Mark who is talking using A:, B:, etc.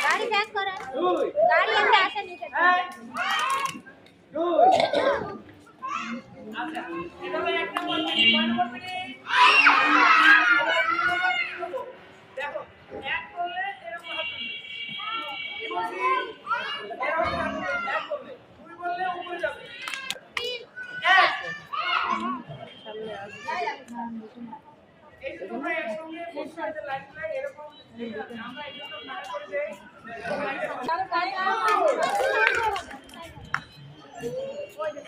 A: गाड़ी बैक करा गाड़ी अंदर आसे नीचे
B: আচ্ছা এটা হলো এক নম্বর মিনিট কয় নম্বর মিনিট দেখো এক করলে এরকম হবে কি বলছি এরকম হবে এক করলে দুই করলে উপরে যাবে এক সামনে আসবে এই যে তোমরা একসঙ্গে বসে আছে লাইন লাইন এরকম আমরা এইগুলো ভাগ করে দেই ওই যে